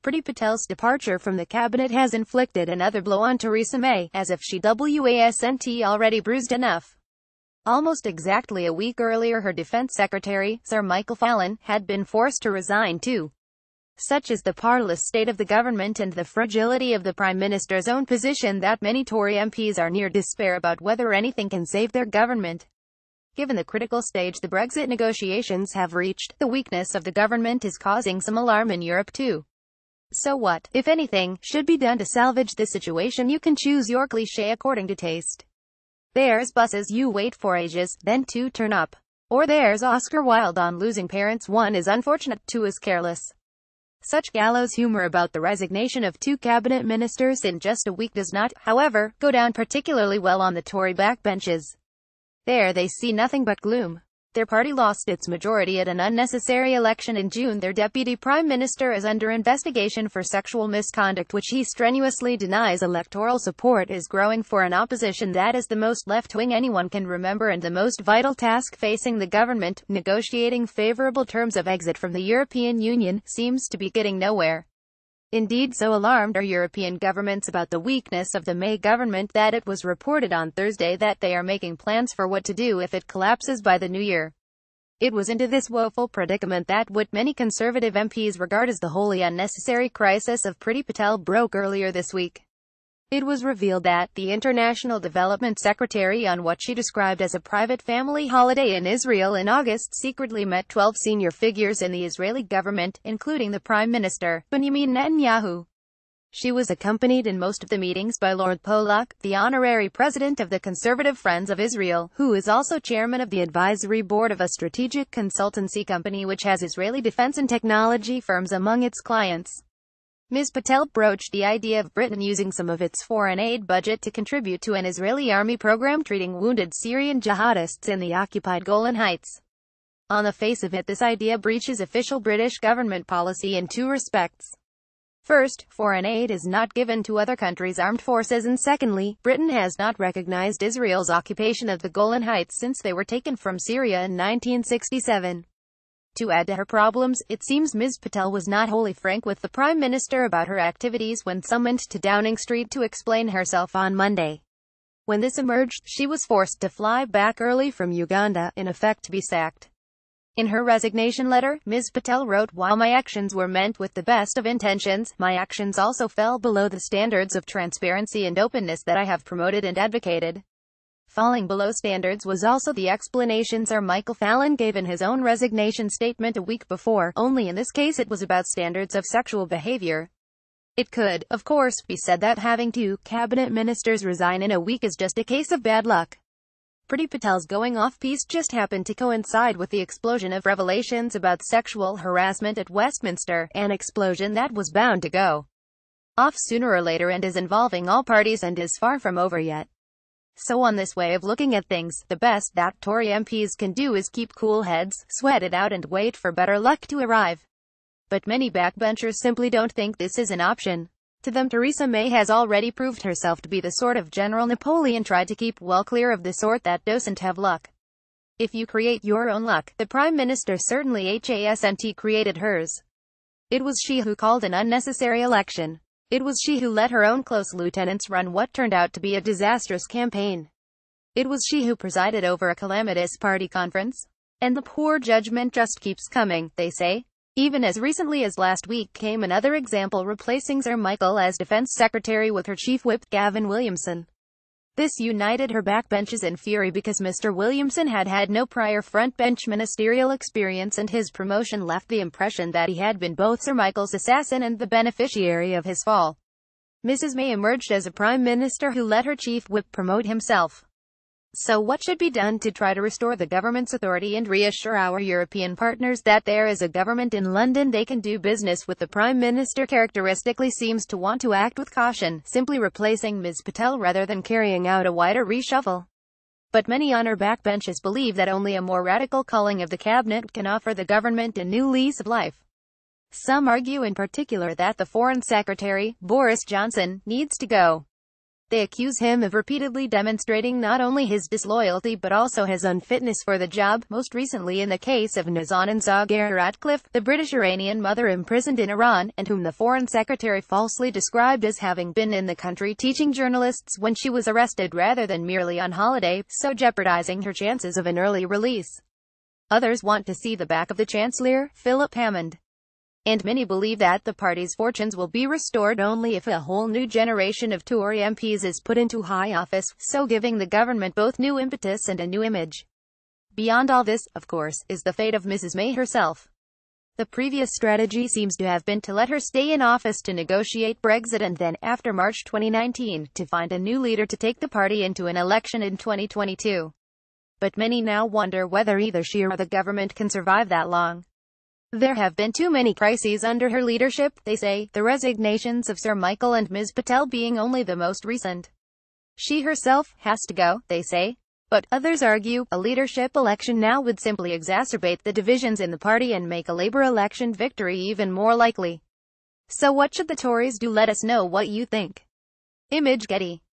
Priti Patel's departure from the cabinet has inflicted another blow on Theresa May, as if she wasn't already bruised enough. Almost exactly a week earlier, her Defence Secretary, Sir Michael Fallon, had been forced to resign too. Such is the parlous state of the government and the fragility of the Prime Minister's own position that many Tory MPs are near despair about whether anything can save their government. Given the critical stage the Brexit negotiations have reached, the weakness of the government is causing some alarm in Europe too. So what, if anything, should be done to salvage the situation? You can choose your cliché according to taste. There's buses you wait for ages, then two turn up. Or there's Oscar Wilde on losing parents. One is unfortunate, two is careless. Such gallows humour about the resignation of two cabinet ministers in just a week does not, however, go down particularly well on the Tory backbenches. There they see nothing but gloom. Their party lost its majority at an unnecessary election in June. Their deputy prime minister is under investigation for sexual misconduct, which he strenuously denies. Electoral support is growing for an opposition that is the most left-wing anyone can remember, and the most vital task facing the government, negotiating favourable terms of exit from the European Union, seems to be getting nowhere. Indeed, so alarmed are European governments about the weakness of the May government that it was reported on Thursday that they are making plans for what to do if it collapses by the new year. It was into this woeful predicament that what many Conservative MPs regard as the wholly unnecessary crisis of Priti Patel broke earlier this week. It was revealed that the International Development Secretary, on what she described as a private family holiday in Israel in August, secretly met 12 senior figures in the Israeli government, including the Prime Minister, Binyamin Netanyahu. She was accompanied in most of the meetings by Lord Polak, the honorary president of the Conservative Friends of Israel, who is also chairman of the advisory board of a strategic consultancy company which has Israeli defense and technology firms among its clients. Ms Patel broached the idea of Britain using some of its foreign aid budget to contribute to an Israeli army program treating wounded Syrian jihadists in the occupied Golan Heights. On the face of it, this idea breaches official British government policy in two respects. First, foreign aid is not given to other countries' armed forces, and secondly, Britain has not recognized Israel's occupation of the Golan Heights since they were taken from Syria in 1967. To add to her problems, it seems Ms Patel was not wholly frank with the Prime Minister about her activities when summoned to Downing Street to explain herself on Monday. When this emerged, she was forced to fly back early from Uganda, in effect to be sacked. In her resignation letter, Ms Patel wrote, "While my actions were meant with the best of intentions, my actions also fell below the standards of transparency and openness that I have promoted and advocated." Falling below standards was also the explanation Sir Michael Fallon gave in his own resignation statement a week before, only in this case it was about standards of sexual behavior. It could, of course, be said that having two cabinet ministers resign in a week is just a case of bad luck. Priti Patel's going off piece just happened to coincide with the explosion of revelations about sexual harassment at Westminster, an explosion that was bound to go off sooner or later and is involving all parties and is far from over yet. So on this way of looking at things, the best that Tory MPs can do is keep cool heads, sweat it out and wait for better luck to arrive. But many backbenchers simply don't think this is an option. To them, Theresa May has already proved herself to be the sort of General Napoleon tried to keep well clear of the sort that doesn't have luck. If you create your own luck, the Prime Minister certainly hasn't created hers. It was she who called an unnecessary election. It was she who let her own close lieutenants run what turned out to be a disastrous campaign. It was she who presided over a calamitous party conference. And the poor judgment just keeps coming, they say. Even as recently as last week came another example, replacing Sir Michael as Defence Secretary with her Chief Whip, Gavin Williamson. This united her backbenches in fury because Mr. Williamson had had no prior frontbench ministerial experience, and his promotion left the impression that he had been both Sir Michael's assassin and the beneficiary of his fall. Mrs. May emerged as a Prime Minister who let her Chief Whip promote himself. So what should be done to try to restore the government's authority and reassure our European partners that there is a government in London they can do business with? The Prime Minister characteristically seems to want to act with caution, simply replacing Ms Patel rather than carrying out a wider reshuffle. But many on her backbenches believe that only a more radical culling of the cabinet can offer the government a new lease of life. Some argue in particular that the Foreign Secretary, Boris Johnson, needs to go. They accuse him of repeatedly demonstrating not only his disloyalty but also his unfitness for the job, most recently in the case of Nazanin Zaghari Ratcliffe, the British Iranian mother imprisoned in Iran, and whom the Foreign Secretary falsely described as having been in the country teaching journalists when she was arrested rather than merely on holiday, so jeopardizing her chances of an early release. Others want to see the back of the Chancellor, Philip Hammond. And many believe that the party's fortunes will be restored only if a whole new generation of Tory MPs is put into high office, so giving the government both new impetus and a new image. Beyond all this, of course, is the fate of Mrs May herself. The previous strategy seems to have been to let her stay in office to negotiate Brexit and then, after March 2019, to find a new leader to take the party into an election in 2022. But many now wonder whether either she or the government can survive that long. There have been too many crises under her leadership, they say, the resignations of Sir Michael and Ms Patel being only the most recent. She herself has to go, they say. But, others argue, a leadership election now would simply exacerbate the divisions in the party and make a Labour election victory even more likely. So what should the Tories do? Let us know what you think. Image Getty.